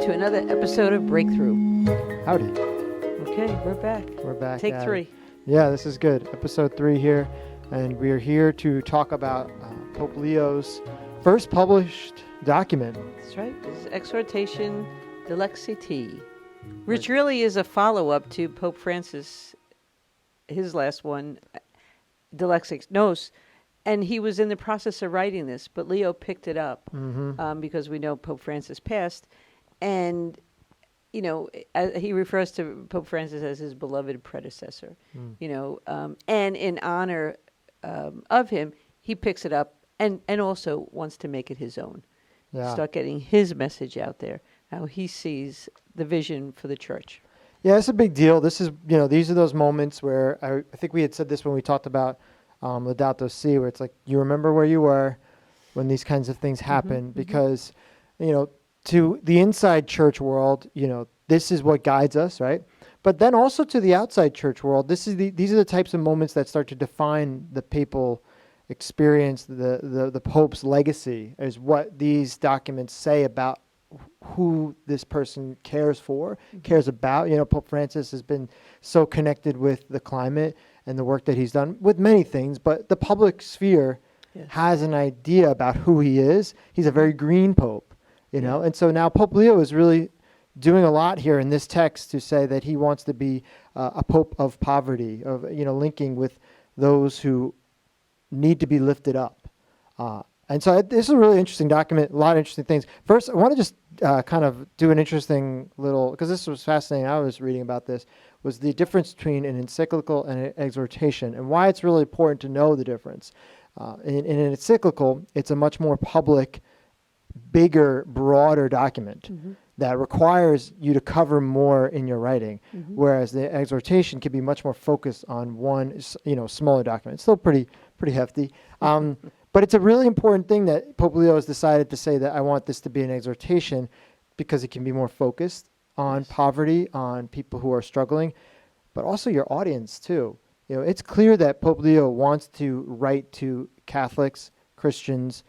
to another episode of Breakthrough. Howdy. Okay, we're back. We're back. Take 3. Yeah, this is good. Episode 3 here. And we are here to talk about Pope Leo's first published document. That's right. This is Exhortation Delexiti, which really is a follow-up to Pope Francis, his last one, Delexit Nos. And he was in the process of writing this, but Leo picked it up because we know Pope Francis passed. And, you know, he refers to Pope Francis as his beloved predecessor, and in honor of him, he picks it up and also wants to make it his own. Yeah. Start getting his message out there, how he sees the vision for the church. Yeah, it's a big deal. This is, these are those moments where I think we had said this when we talked about Laudato Si, where it's like, you remember where you were when these kinds of things happen, because, to the inside church world, this is what guides us, right? But then also to the outside church world, these are the types of moments that start to define the papal experience, the Pope's legacy, is what these documents say about who this person cares for, cares about. Pope Francis has been so connected with the climate and the work that he's done with many things, but the public sphere has an idea about who he is. He's a very green pope, and so now Pope Leo is really doing a lot here in this text to say that he wants to be a pope of poverty, of linking with those who need to be lifted up. And so this is a really interesting document, a lot of interesting things. First, I want to just kind of do an interesting little, because this was fascinating, I was reading about this, was the difference between an encyclical and an exhortation, and why it's really important to know the difference. In an encyclical, it's a much more public, bigger, broader document that requires you to cover more in your writing, whereas the exhortation can be much more focused on one, smaller document. It's still pretty hefty. But it's a really important thing that Pope Leo has decided to say that I want this to be an exhortation because it can be more focused on poverty, on people who are struggling, but also your audience too. It's clear that Pope Leo wants to write to Catholics, Christians.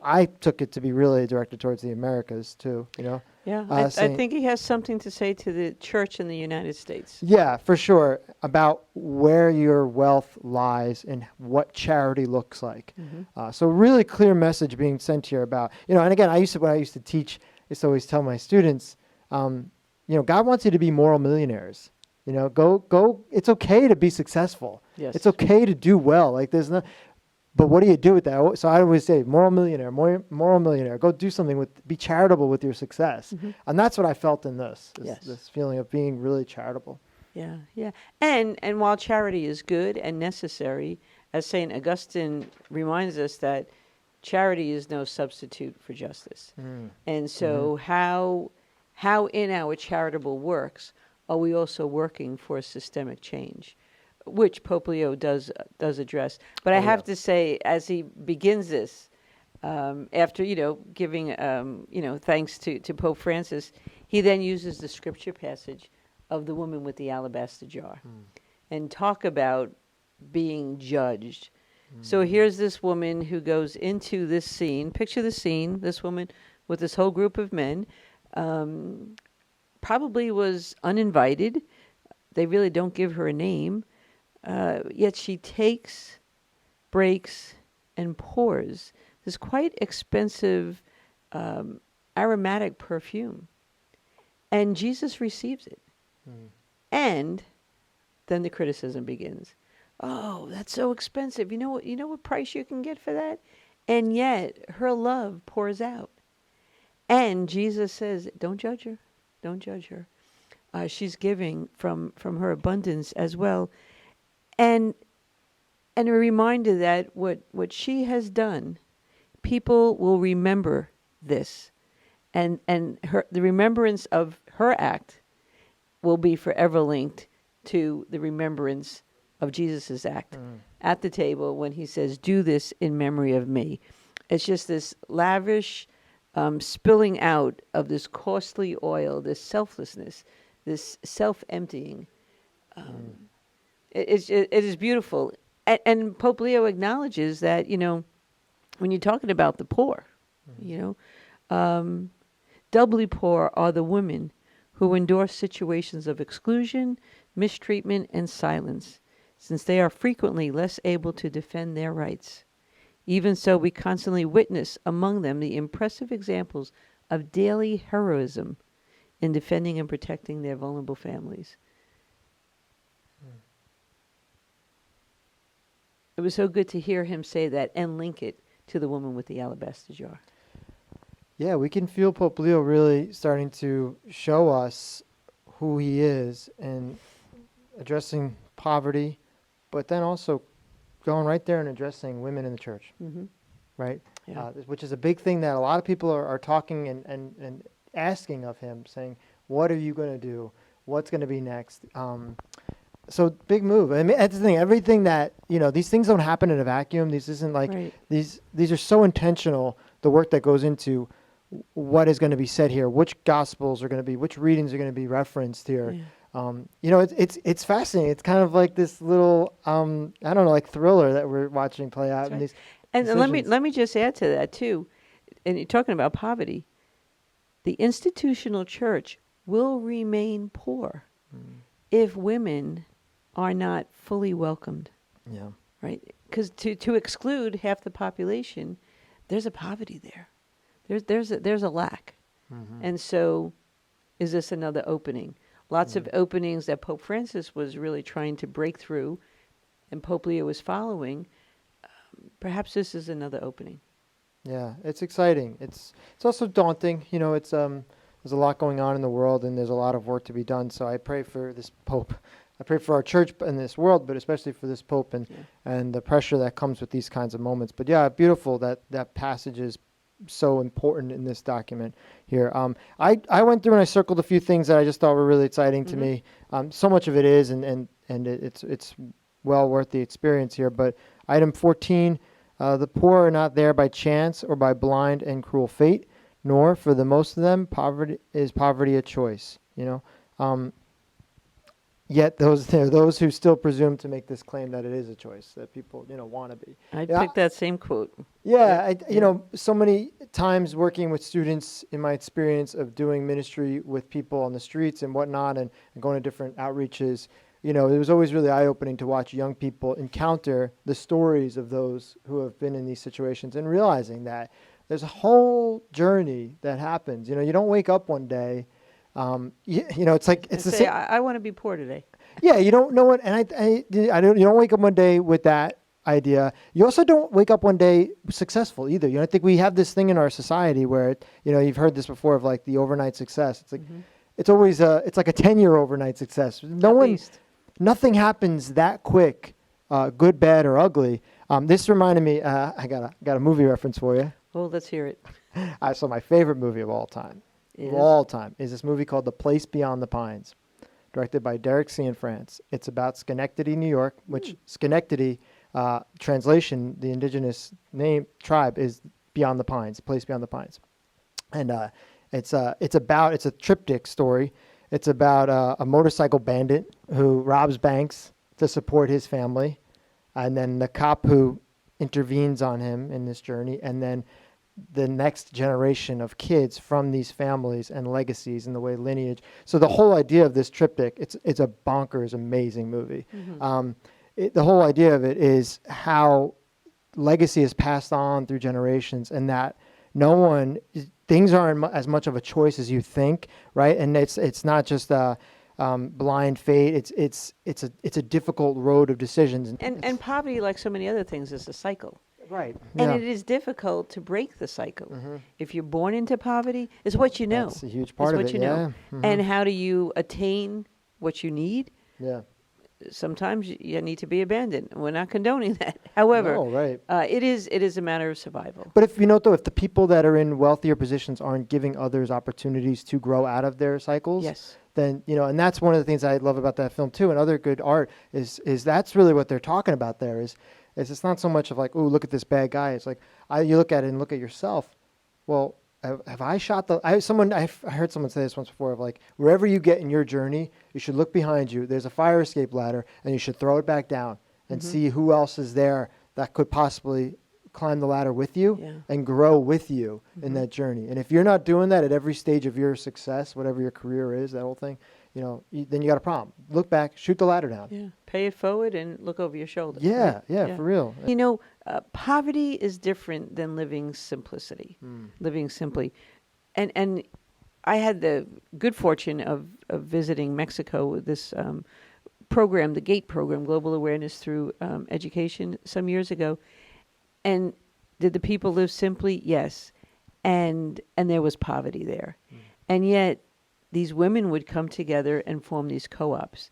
I took it to be really directed towards the Americas too, Yeah, I think he has something to say to the church in the United States. Yeah, for sure, about where your wealth lies and what charity looks like. So really clear message being sent here about, and again, when I used to teach, I used to always tell my students, God wants you to be moral millionaires. Go. It's okay to be successful. Yes. It's okay to do well. Like but what do you do with that? So I always say, moral millionaire. Go do something be charitable with your success. And that's what I felt in this feeling of being really charitable. Yeah. And while charity is good and necessary, as St. Augustine reminds us that charity is no substitute for justice. And so how in our charitable works are we also working for systemic change, which Pope Leo does address. But I have to say, as he begins this, after giving thanks to Pope Francis, he then uses the scripture passage of the woman with the alabaster jar, and talk about being judged. So here's this woman who goes into this scene. Picture the scene. This woman with this whole group of men. Probably was uninvited. They really don't give her a name. Yet she takes, breaks, and pours this quite expensive aromatic perfume. And Jesus receives it. And then the criticism begins. Oh, that's so expensive. You know what price you can get for that? And yet her love pours out. And Jesus says, don't judge her. Don't judge her. She's giving from her abundance as well. And a reminder that what she has done, people will remember this. And the remembrance of her act will be forever linked to the remembrance of Jesus' act at the table when he says, do this in memory of me. It's just this lavish spilling out of this costly oil, this selflessness, this self-emptying. It is beautiful. And Pope Leo acknowledges that, when you're talking about the poor, Doubly poor are the women who endure situations of exclusion, mistreatment, and silence, since they are frequently less able to defend their rights. Even so, we constantly witness among them the impressive examples of daily heroism in defending and protecting their vulnerable families. It was so good to hear him say that and link it to the woman with the alabaster jar. Yeah, we can feel Pope Leo really starting to show us who he is and addressing poverty, but then also going right there and addressing women in the church, Mm-hmm. right? Yeah. Which is a big thing that a lot of people are talking and asking of him, saying, what are you going to do? What's going to be next? So big move. I mean, that's the thing. Everything that, these things don't happen in a vacuum. These isn't like, Right. these are so intentional, the work that goes into what is going to be said here, which gospels are going to be, which readings are going to be referenced here. Yeah. It's fascinating. It's kind of like this little, I don't know, like thriller that we're watching play out. That's In right. these And decisions. let me just add to that too. And you're talking about poverty. The institutional church will remain poor if women are not fully welcomed, Yeah. right? Because to exclude half the population, there's a poverty there. There's a lack. And so is this another opening? Lots of openings that Pope Francis was really trying to break through and Pope Leo was following. Perhaps this is another opening. Yeah, it's exciting. It's also daunting. It's there's a lot going on in the world, and there's a lot of work to be done. So I pray for this Pope. I pray for our church in this world, but especially for this Pope and the pressure that comes with these kinds of moments. But yeah, beautiful that passage is so important in this document here. I went through and I circled a few things that I just thought were really exciting to me. So much of it is, and it's well worth the experience here. But item 14. The poor are not there by chance or by blind and cruel fate, nor for the most of them poverty a choice. Yet there are those who still presume to make this claim that it is a choice that people want to be. I picked that same quote. Yeah, so many times working with students in my experience of doing ministry with people on the streets and whatnot, and going to different outreaches. It was always really eye-opening to watch young people encounter the stories of those who have been in these situations and realizing that there's a whole journey that happens. You don't wake up one day. It's like it's the same. I want to be poor today. Yeah, you don't know what, and I don't. You don't wake up one day with that idea. You also don't wake up one day successful either. I think we have this thing in our society where you've heard this before of like the overnight success. It's like it's always it's like a 10-year overnight success. Nothing happens that quick, good, bad, or ugly. This reminded me. I got a movie reference for you. Well, let's hear it. So my favorite movie of all time, is this movie called The Place Beyond the Pines, directed by Derek Cianfrance. It's about Schenectady, New York, which Schenectady, translation, the indigenous tribe is Beyond the Pines, Place Beyond the Pines. And it's a triptych story. It's about a motorcycle bandit who robs banks to support his family, and then the cop who intervenes on him in this journey, and then the next generation of kids from these families and legacies and the way lineage. So the whole idea of this triptych, it's a bonkers, amazing movie. The whole idea of it is how legacy is passed on through generations, and that things aren't as much of a choice as you think, right? And it's not just a blind fate. It's a difficult road of decisions. And poverty, like so many other things, is a cycle. Right. And it is difficult to break the cycle. If you're born into poverty, it's what you know. That's a huge part it's of what it. you know. And how do you attain what you need? Yeah. Sometimes you need to be abandoned. We're not condoning that. However, right. It is a matter of survival. But if the people that are in wealthier positions aren't giving others opportunities to grow out of their cycles, Yes. then and that's one of the things I love about that film too, and other good art is that's really what they're talking about there. Is it's not so much of like, oh, look at this bad guy. It's like you look at it and look at yourself. Well, have I shot I heard someone say this once before of like, wherever you get in your journey, you should look behind you. There's a fire escape ladder, and you should throw it back down and see who else is there that could possibly climb the ladder with you Yeah. and grow with you in that journey. And if you're not doing that at every stage of your success, whatever your career is, that whole thing, then you got a problem. Look back, shoot the ladder down. Yeah. Pay it forward and look over your shoulder. Yeah, right? yeah, for real. Poverty is different than living simplicity, living simply. And I had the good fortune of visiting Mexico with this program, the GATE program, Global Awareness Through Education, some years ago. And did the people live simply? Yes. And there was poverty there. And yet these women would come together and form these co-ops.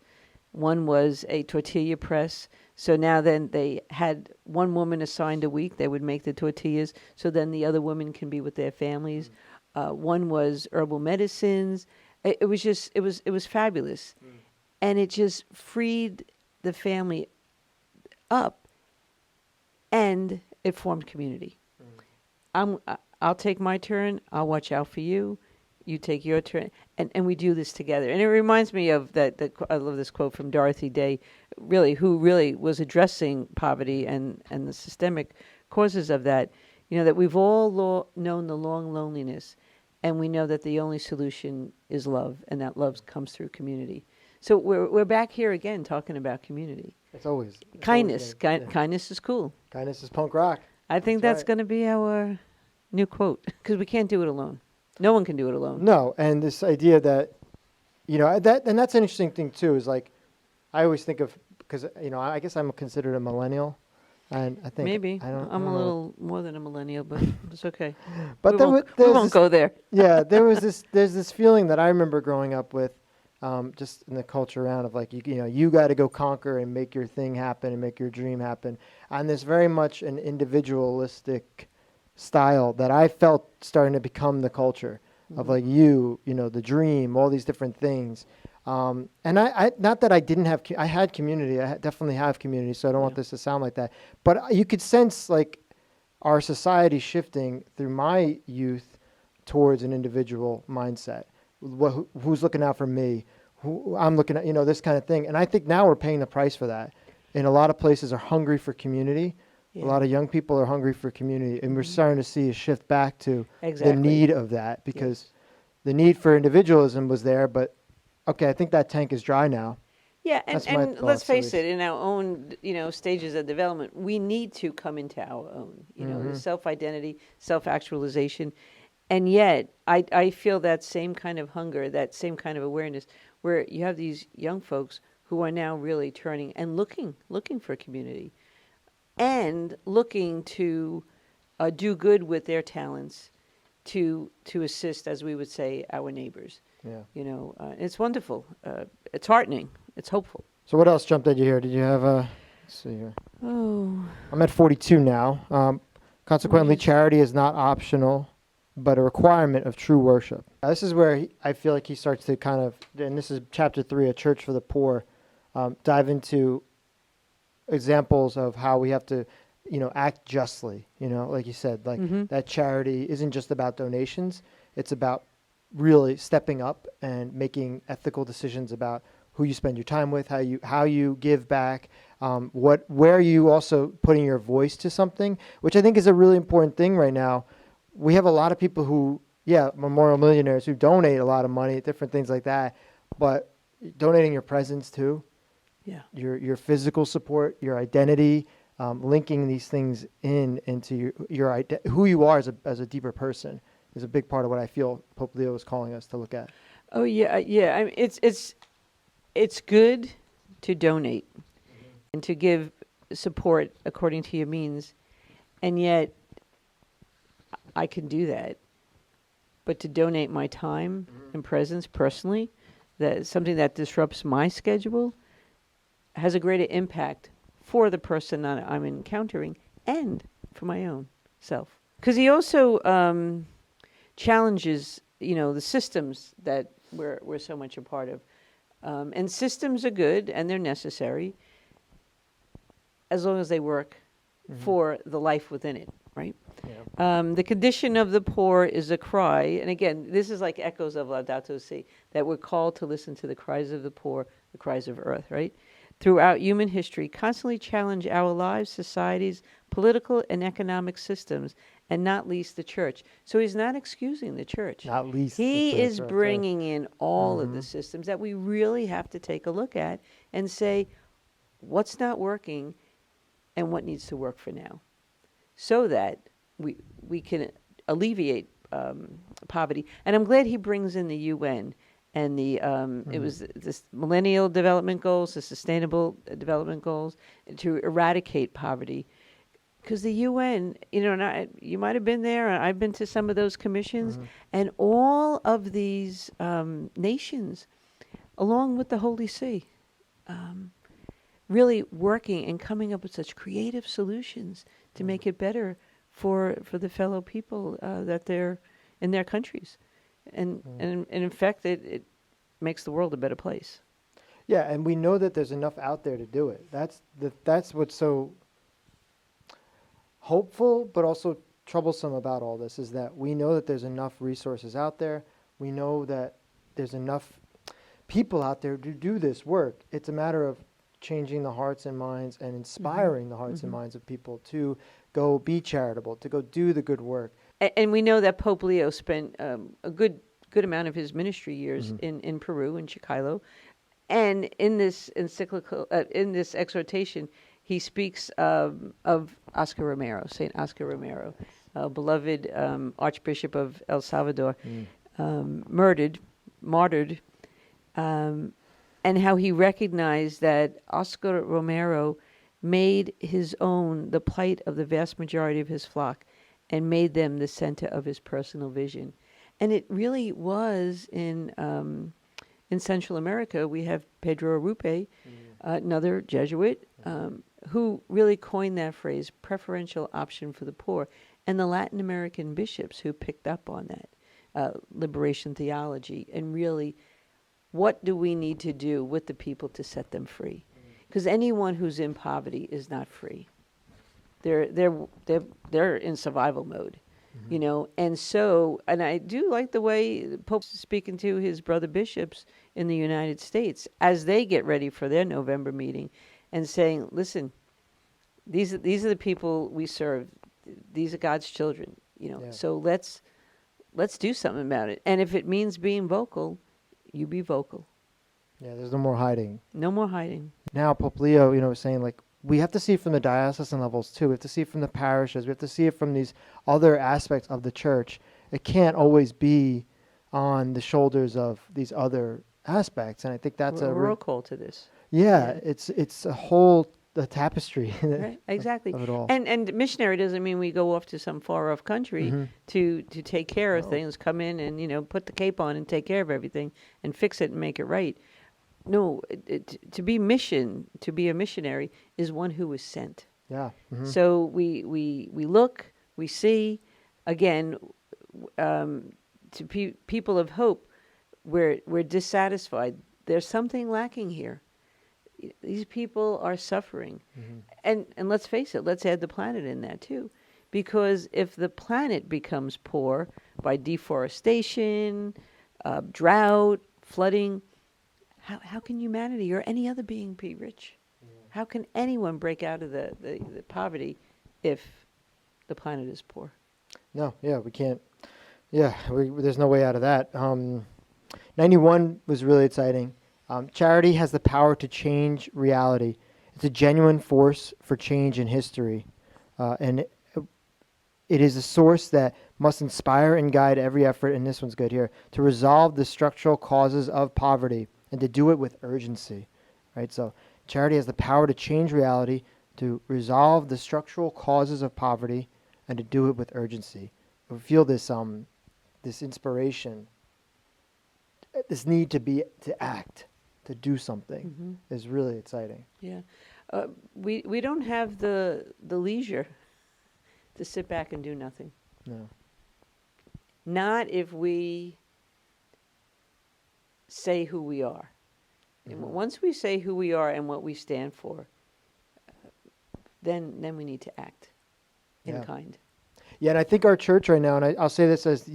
One was a tortilla press. So now then they had one woman assigned a week. They would make the tortillas. So then the other women can be with their families. One was herbal medicines. It was fabulous. And it just freed the family up, and it formed community. I'll take my turn. I'll watch out for you. You take your turn, and we do this together. And it reminds me of that I love this quote from Dorothy Day, who really was addressing poverty and the systemic causes of that. That we've all known the long loneliness, and we know that the only solution is love, and that love comes through community. So we're back here again talking about community. It's always kindness. Always Kindness is cool. Kindness is punk rock. I think that's going to be our new quote, because we can't do it alone. No one can do it alone. No, and this idea that, that's an interesting thing too. Is like, I always think of, because I guess I'm considered a millennial, and I think maybe I'm a little more than a millennial, but it's okay. But we won't go there. Yeah, there's this feeling that I remember growing up with, just in the culture around of like you got to go conquer and make your thing happen and make your dream happen, and there's very much an individualistic style that I felt starting to become the culture of like the dream, all these different things. And I not that I didn't have, I had community. I definitely have community, so I don't want this to sound like that. But you could sense like our society shifting through my youth towards an individual mindset. Who's looking out for me? Who I'm looking at, this kind of thing. And I think now we're paying the price for that. And a lot of places are hungry for community. Yeah. A lot of young people are hungry for community, and we're starting to see a shift back to the need of that, because the need for individualism was there, but okay, I think that tank is dry now. Yeah, and let's face it, in our own, stages of development, we need to come into our own, the self-identity, self-actualization. And yet, I feel that same kind of hunger, that same kind of awareness, where you have these young folks who are now really turning and looking for community, and looking to do good with their talents, to assist, as we would say, our neighbors. Yeah. It's wonderful. It's heartening. It's hopeful. So what else jumped at you here? Did you have let's see here. Oh. I'm at 42 now. Consequently, charity is not optional, but a requirement of true worship. This is where I feel like he starts to kind of, and this is chapter 3, A Church for the Poor, dive into examples of how we have to, act justly. Like you said, like that charity isn't just about donations. It's about really stepping up and making ethical decisions about who you spend your time with, how you give back, where you also putting your voice to something, which I think is a really important thing right now. We have a lot of people who, memorial millionaires who donate a lot of money, different things like that, but donating your presence too. Yeah, your physical support, your identity, linking these things into your who you are as a deeper person is a big part of what I feel Pope Leo is calling us to look at. Oh yeah. I mean, it's good to donate and to give support according to your means, and yet I can do that. But to donate my time and presence personally, that something that disrupts my schedule, has a greater impact for the person that I'm encountering and for my own self. Because he also challenges, the systems that we're so much a part of. And systems are good and they're necessary as long as they work for the life within it, right? Yeah. The condition of the poor is a cry. And again, this is like echoes of Laudato Si, that we're called to listen to the cries of the poor, the cries of earth, right? throughout human history constantly challenge our lives, societies, political and economic systems, and not least the church. So he's not excusing the church. Not least the He church, is right, bringing in all of the systems that we really have to take a look at and say, what's not working and what needs to work for now, so that we can alleviate poverty. And I'm glad he brings in the UN and the it was this Millennial Development Goals, the Sustainable Development Goals, to eradicate poverty. Because the UN, you might have been there. I've been to some of those commissions, and all of these nations, along with the Holy See, really working and coming up with such creative solutions to make it better for the fellow people that they're in their countries, and in fact, it makes the world a better place. Yeah, and we know that there's enough out there to do it. That's what's so hopeful, but also troublesome about all this, is that we know that there's enough resources out there. We know that there's enough people out there to do this work. It's a matter of changing the hearts and minds and inspiring the hearts and minds of people to go be charitable, to go do the good work. And we know that Pope Leo spent a good amount of his ministry years in Peru, in Chiclayo. And in this encyclical, in this exhortation, he speaks of Oscar Romero, Saint Oscar Romero, beloved Archbishop of El Salvador, martyred, and how he recognized that Oscar Romero made his own the plight of the vast majority of his flock and made them the center of his personal vision. And it really was in Central America. We have Pedro Arrupe, another Jesuit, who really coined that phrase, preferential option for the poor, and the Latin American bishops who picked up on that liberation theology, and really, what do we need to do with the people to set them free? Because anyone who's in poverty is not free. They're in survival mode, and so, and I do like the way the Pope's speaking to his brother bishops in the United States as they get ready for their November meeting, and saying, listen, these are the people we serve. These are God's children, So let's do something about it. And if it means being vocal, you be vocal. Yeah, there's no more hiding. No more hiding. Now Pope Leo, was saying, like, we have to see it from the diocesan levels too. We have to see it from the parishes. We have to see it from these other aspects of the church. It can't always be on the shoulders of these other aspects. And I think that's we're a call to this. Yeah, it's a whole tapestry. Right, exactly. Of it all. And missionary doesn't mean we go off to some far off country to take care of things, come in and put the cape on and take care of everything and fix it and make it right. No, to be a missionary is one who is sent. Yeah. So we look, we see, again, to people of hope, we're dissatisfied. There's something lacking here. These people are suffering. And let's face it, let's add the planet in that too. Because if the planet becomes poor by deforestation, drought, flooding, how can humanity or any other being be rich? How can anyone break out of the poverty if the planet is poor? No, yeah, we can't. Yeah, there's no way out of that. 91 was really exciting. Charity has the power to change reality. It's a genuine force for change in history. And it is a source that must inspire and guide every effort, and this one's good here, to resolve the structural causes of poverty and to do it with urgency. Right? So charity has the power to change reality, to resolve the structural causes of poverty, and to do it with urgency. We feel this inspiration, this need to act, to do something is really exciting. Yeah. We don't have the leisure to sit back and do nothing. No. Not if we say who we are. And once we say who we are and what we stand for, then we need to act in kind. Yeah, and I think our church right now, and I'll say this as,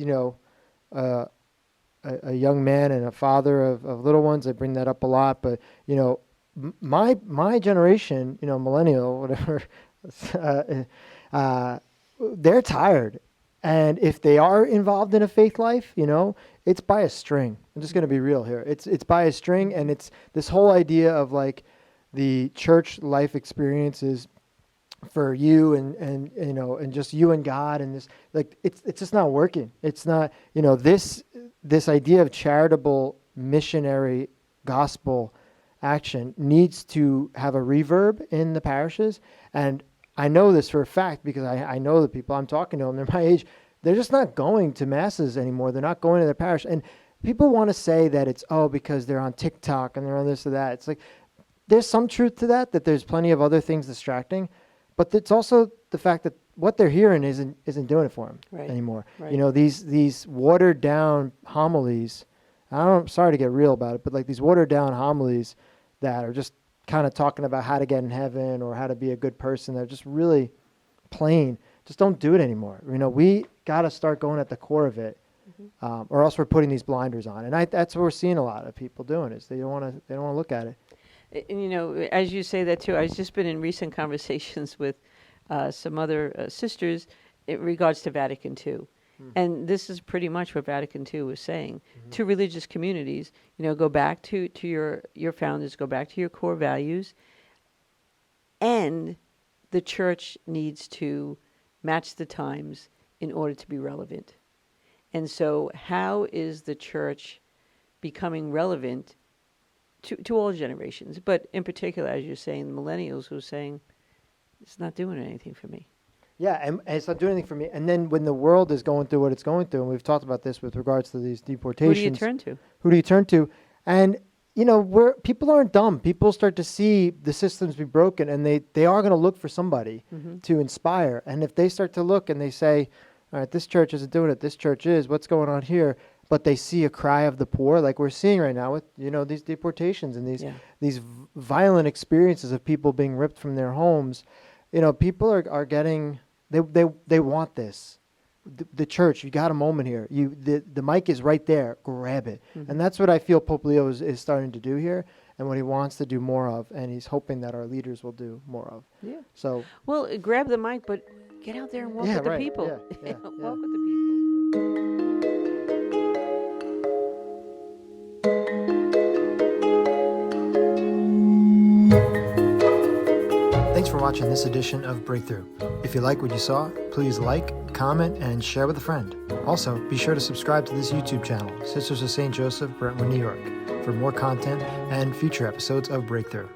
a young man and a father of little ones, I bring that up a lot, but, my generation, millennial, whatever, they're tired. And if they are involved in a faith life, it's by a string. I'm just going to be real here. It's by a string, and it's this whole idea of like the church life experiences for you and just you and God, and this, like, it's just not working. It's not, this idea of charitable missionary gospel action needs to have a reverb in the parishes. And I know this for a fact because I know the people I'm talking to them. They're my age. They're just not going to masses anymore. They're not going to their parish. And people want to say that it's, because they're on TikTok and they're on this or that. It's like, there's some truth to that there's plenty of other things distracting. But it's also the fact that what they're hearing isn't doing it for them anymore. Right. These watered down homilies. I'm sorry to get real about it, but like these watered down homilies that are just kind of talking about how to get in heaven or how to be a good person. They're just really plain. Just don't do it anymore. We got to start going at the core of it, or else we're putting these blinders on. And that's what we're seeing a lot of people doing is they don't want to look at it. And, as you say that too, I've just been in recent conversations with some other sisters in regards to Vatican II. And this is pretty much what Vatican II was saying to religious communities. Go back to your founders, go back to your core values. And the church needs to match the times in order to be relevant. And so how is the church becoming relevant to all generations, but in particular, as you're saying, the millennials who are saying, it's not doing anything for me. Yeah, and it's not doing anything for me. And then when the world is going through what it's going through, and we've talked about this with regards to these deportations. Who do you turn to? Who do you turn to? And, people aren't dumb. People start to see the systems be broken, and they are going to look for somebody to inspire. And if they start to look and they say, all right, this church isn't doing it, this church is, what's going on here? But they see a cry of the poor, like we're seeing right now with, these deportations and these violent experiences of people being ripped from their homes. People are getting, they want this. The church, you got a moment here. The mic is right there. Grab it. And that's what I feel Pope Leo is starting to do here, and what he wants to do more of, and he's hoping that our leaders will do more of. Yeah. So, well, grab the mic, but get out there and walk with the people. Yeah. Walk with the people. Thanks for watching this edition of Breakthrough. If you like what you saw, please like, comment, and share with a friend. Also, be sure to subscribe to this YouTube channel, Sisters of St. Joseph, Brentwood, New York, for more content and future episodes of Breakthrough.